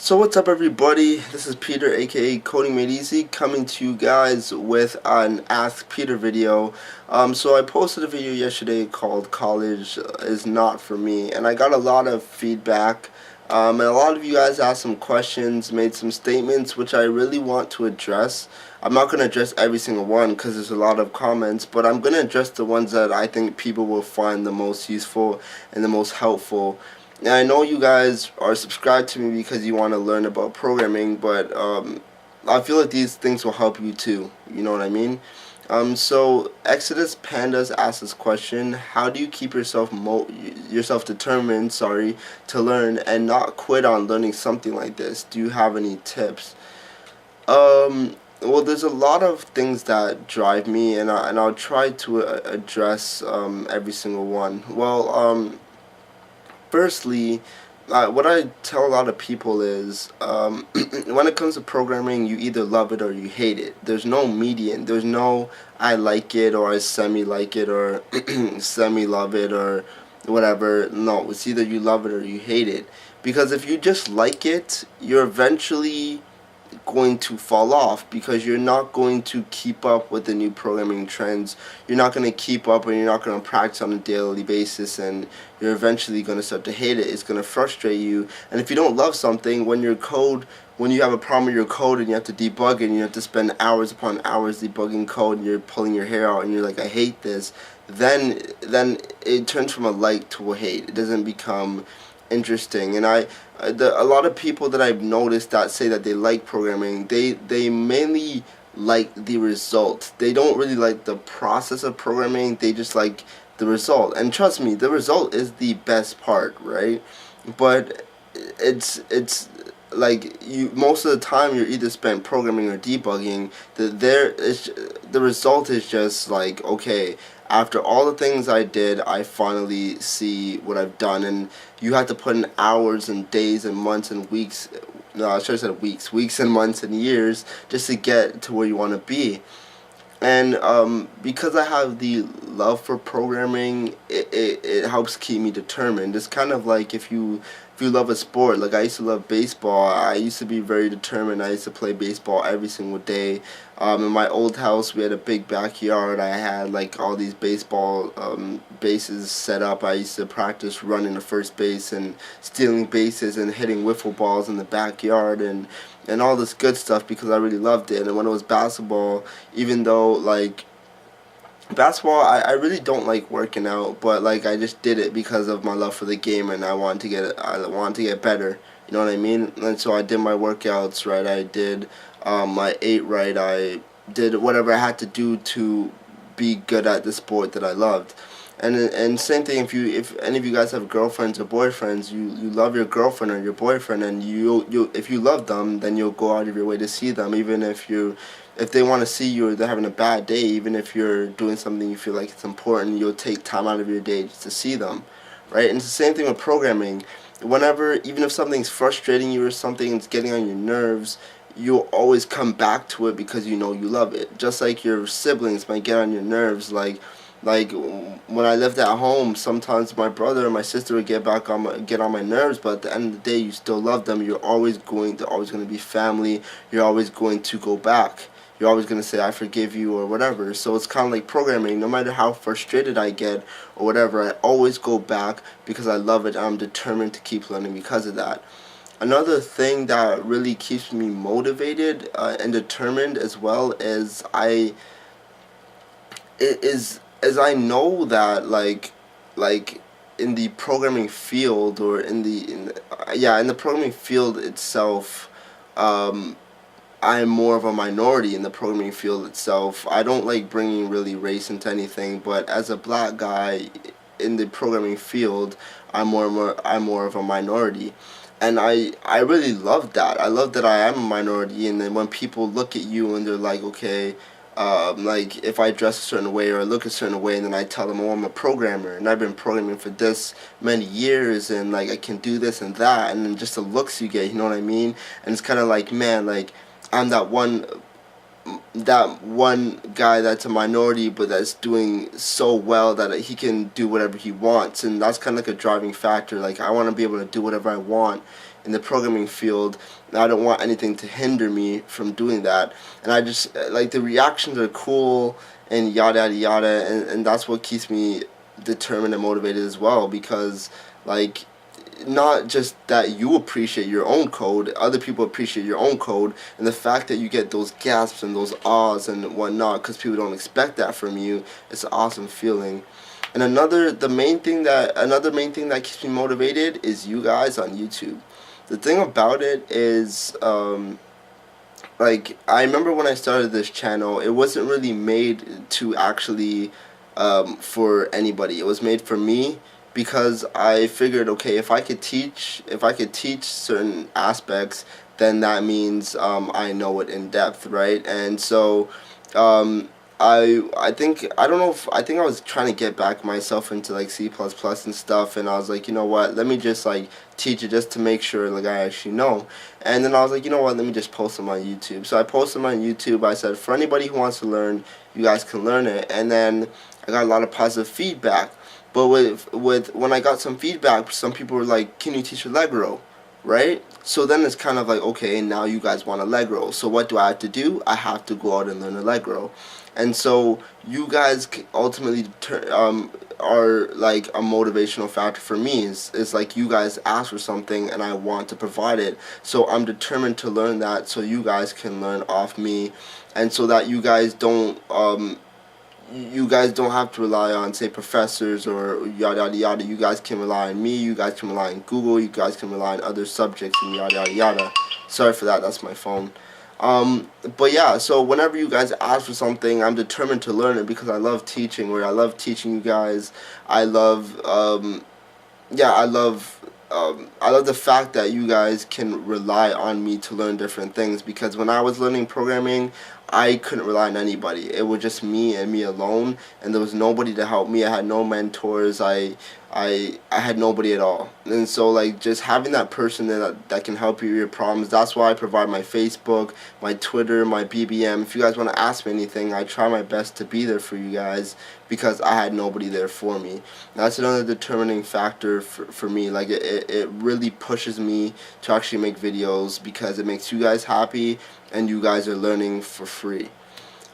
So what's up everybody, this is Peter aka CodingMadeEasy coming to you guys with an Ask Peter video. So I posted a video yesterday called College is Not For Me, and I got a lot of feedback, and a lot of you guys asked some questions, made some statements which I really want to address. I'm not going to address every single one because there's a lot of comments, but I'm going to address the ones that I think people will find the most useful and the most helpful. And I know you guys are subscribed to me because you want to learn about programming, but I feel like these things will help you too. You know what I mean? So ExodusPandas asks this question: how do you keep yourself determined, to learn and not quit on learning something like this? Do you have any tips? Well, there's a lot of things that drive me, and I'll try to address every single one. Well, firstly, what I tell a lot of people is when it comes to programming, you either love it or you hate it. There's no median. There's no I like it or I semi-like it or semi-love it or whatever. No, it's either you love it or you hate it. Because if you just like it, you're eventually going to fall off because you're not going to keep up with the new programming trends. You're not going to keep up, and you're not going to practice on a daily basis, and you're eventually going to start to hate it. It's going to frustrate you. And if you don't love something, when you have a problem with your code and you have to debug it and you have to spend hours upon hours debugging code and you're pulling your hair out and you're like, I hate this, then it turns from a like to a hate. It doesn't become interesting. And a lot of people that I've noticed that say that they like programming, they mainly like the result. They don't really like the process of programming. They just like the result. And trust me, the result is the best part, right? But it's like you most of the time you're either spent programming or debugging. The result is just like, okay, after all the things I did, I finally see what I've done. And you have to put in hours and days and months and weeks, no, I should have said weeks and months and years just to get to where you want to be. And because I have the love for programming, it helps keep me determined. It's kind of like if you love a sport. Like I used to love baseball. I used to be very determined. I used to play baseball every single day. In my old house, we had a big backyard. I had like all these baseball bases set up. I used to practice running to first base and stealing bases and hitting wiffle balls in the backyard and all this good stuff because I really loved it. And when it was basketball, even though like basketball, I really don't like working out, but like I just did it because of my love for the game, and I wanted to get better. You know what I mean? And so I did my workouts right. I ate right. I did whatever I had to do to be good at the sport that I loved. And same thing, if any of you guys have girlfriends or boyfriends, you love your girlfriend or your boyfriend, and you if you love them, then you'll go out of your way to see them, even if they want to see you or they're having a bad day. Even if you're doing something you feel like it's important, you'll take time out of your day just to see them, right? And it's the same thing with programming. Even if something's frustrating you or something's getting on your nerves, you'll always come back to it because you know you love it. Just like your siblings might get on your nerves, like when I lived at home, sometimes my brother or my sister would get on my nerves, but at the end of the day, you still love them. They're always going to be family. You're always going to go back. You're always going to say, I forgive you or whatever. So it's kind of like programming. No matter how frustrated I get or whatever, I always go back because I love it. I'm determined to keep learning because of that. Another thing that really keeps me motivated and determined as well is I know that like in the programming field or in the programming field itself, I'm more of a minority in the programming field itself. I don't like bringing really race into anything, but as a black guy in the programming field, I'm more of a minority. And I really love that. I love that I am a minority, and then when people look at you and they're like, okay, like if I dress a certain way or look a certain way, and then I tell them, oh, I'm a programmer and I've been programming for this many years, and like I can do this and that, and then just the looks you get, you know what I mean? And it's kind of like, man, like I'm that one guy that's a minority but that's doing so well that he can do whatever he wants, and that's kind of like a driving factor. Like I want to be able to do whatever I want in the programming field, and I don't want anything to hinder me from doing that. And I just like the reactions are cool and yada yada yada, and that's what keeps me determined and motivated as well, because like not just that you appreciate your own code, other people appreciate your own code, and the fact that you get those gasps and those ahs and whatnot because people don't expect that from you, it's an awesome feeling. And another main thing that keeps me motivated is you guys on YouTube. The thing about it is, like, I remember when I started this channel, it wasn't really made to actually for anybody. It was made for me, because I figured, okay, if I could teach certain aspects, then that means I know it in depth, right? And so I think I was trying to get back myself into like C++ and stuff, and I was like, you know what, let me just like teach it just to make sure like I actually know. And then I was like, you know what, let me just post them on YouTube. So I posted them on YouTube. I said, for anybody who wants to learn, you guys can learn it. And then I got a lot of positive feedback. But with when I got some feedback, some people were like, can you teach Allegro? Right? So then it's kind of like, okay, now you guys want Allegro. So what do I have to do? I have to go out and learn Allegro. And so you guys ultimately are like a motivational factor for me. Is like you guys ask for something and I want to provide it. So I'm determined to learn that so you guys can learn off me, and so that you guys don't have to rely on, say, professors or yada yada yada. You guys can rely on me, you guys can rely on Google, you guys can rely on other subjects and yada yada yada. Sorry for that, that's my phone. But yeah, so whenever you guys ask for something, I'm determined to learn it because I love teaching, I love teaching you guys. I love, I love the fact that you guys can rely on me to learn different things, because when I was learning programming, I couldn't rely on anybody. It was just me and me alone, and there was nobody to help me. I had no mentors. I had nobody at all. And so like just having that person that can help you with your problems, that's why I provide my Facebook, my Twitter, my BBM. If you guys want to ask me anything, I try my best to be there for you guys, because I had nobody there for me. That's another determining factor for me. Like it really pushes me to actually make videos, because it makes you guys happy and you guys are learning for free.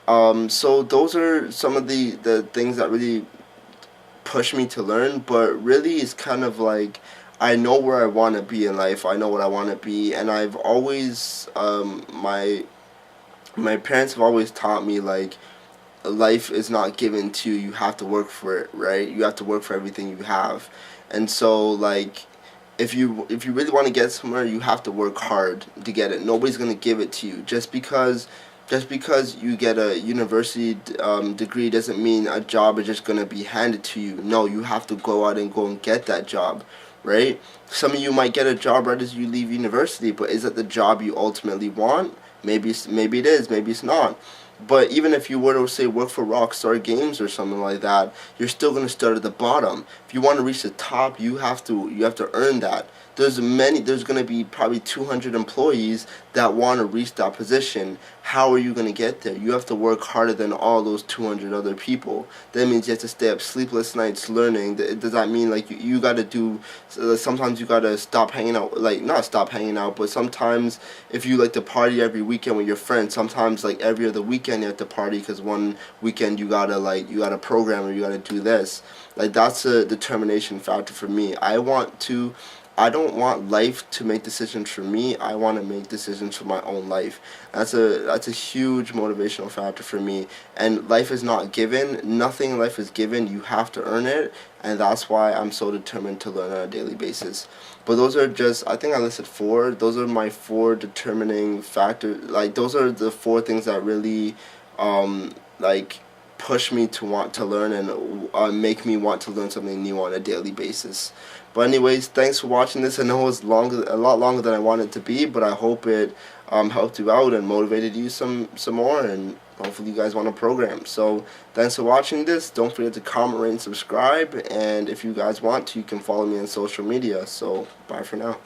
So those are some of the things that really push me to learn, but really it's kind of like I know where I want to be in life. I know what I want to be, and I've always my parents have always taught me like life is not given to you. You have to work for it, right? You have to work for everything you have. And so like if you really want to get somewhere, you have to work hard to get it. Nobody's going to give it to you. Just because you get a university degree doesn't mean a job is just going to be handed to you. No, you have to go out and go and get that job, right? Some of you might get a job right as you leave university, but is it the job you ultimately want? Maybe it is, maybe it's not. But even if you were to, say, work for Rockstar Games or something like that, you're still going to start at the bottom. If you want to reach the top, you have to earn that. There's going to be probably 200 employees that want to reach that position. How are you going to get there? You have to work harder than all those 200 other people. That means you have to stay up sleepless nights learning. Does that mean like you got to do, sometimes you got to stop hanging out, like not stop hanging out, but sometimes if you like to party every weekend with your friends, sometimes like every other weekend you have to party because one weekend you got to program or you got to do this. Like that's a determination factor for me. I don't want life to make decisions for me. I want to make decisions for my own life. That's a huge motivational factor for me. And life is not given. Nothing in life is given. You have to earn it. And that's why I'm so determined to learn on a daily basis. But those are just, I think I listed 4. Those are my 4 determining factors. Like those are the 4 things that really like push me to want to learn and make me want to learn something new on a daily basis. But anyways, thanks for watching this. I know it was a lot longer than I wanted it to be, but I hope it helped you out and motivated you some more, and hopefully you guys want to program. So thanks for watching this. Don't forget to comment, rate, and subscribe, and if you guys want to, you can follow me on social media. So bye for now.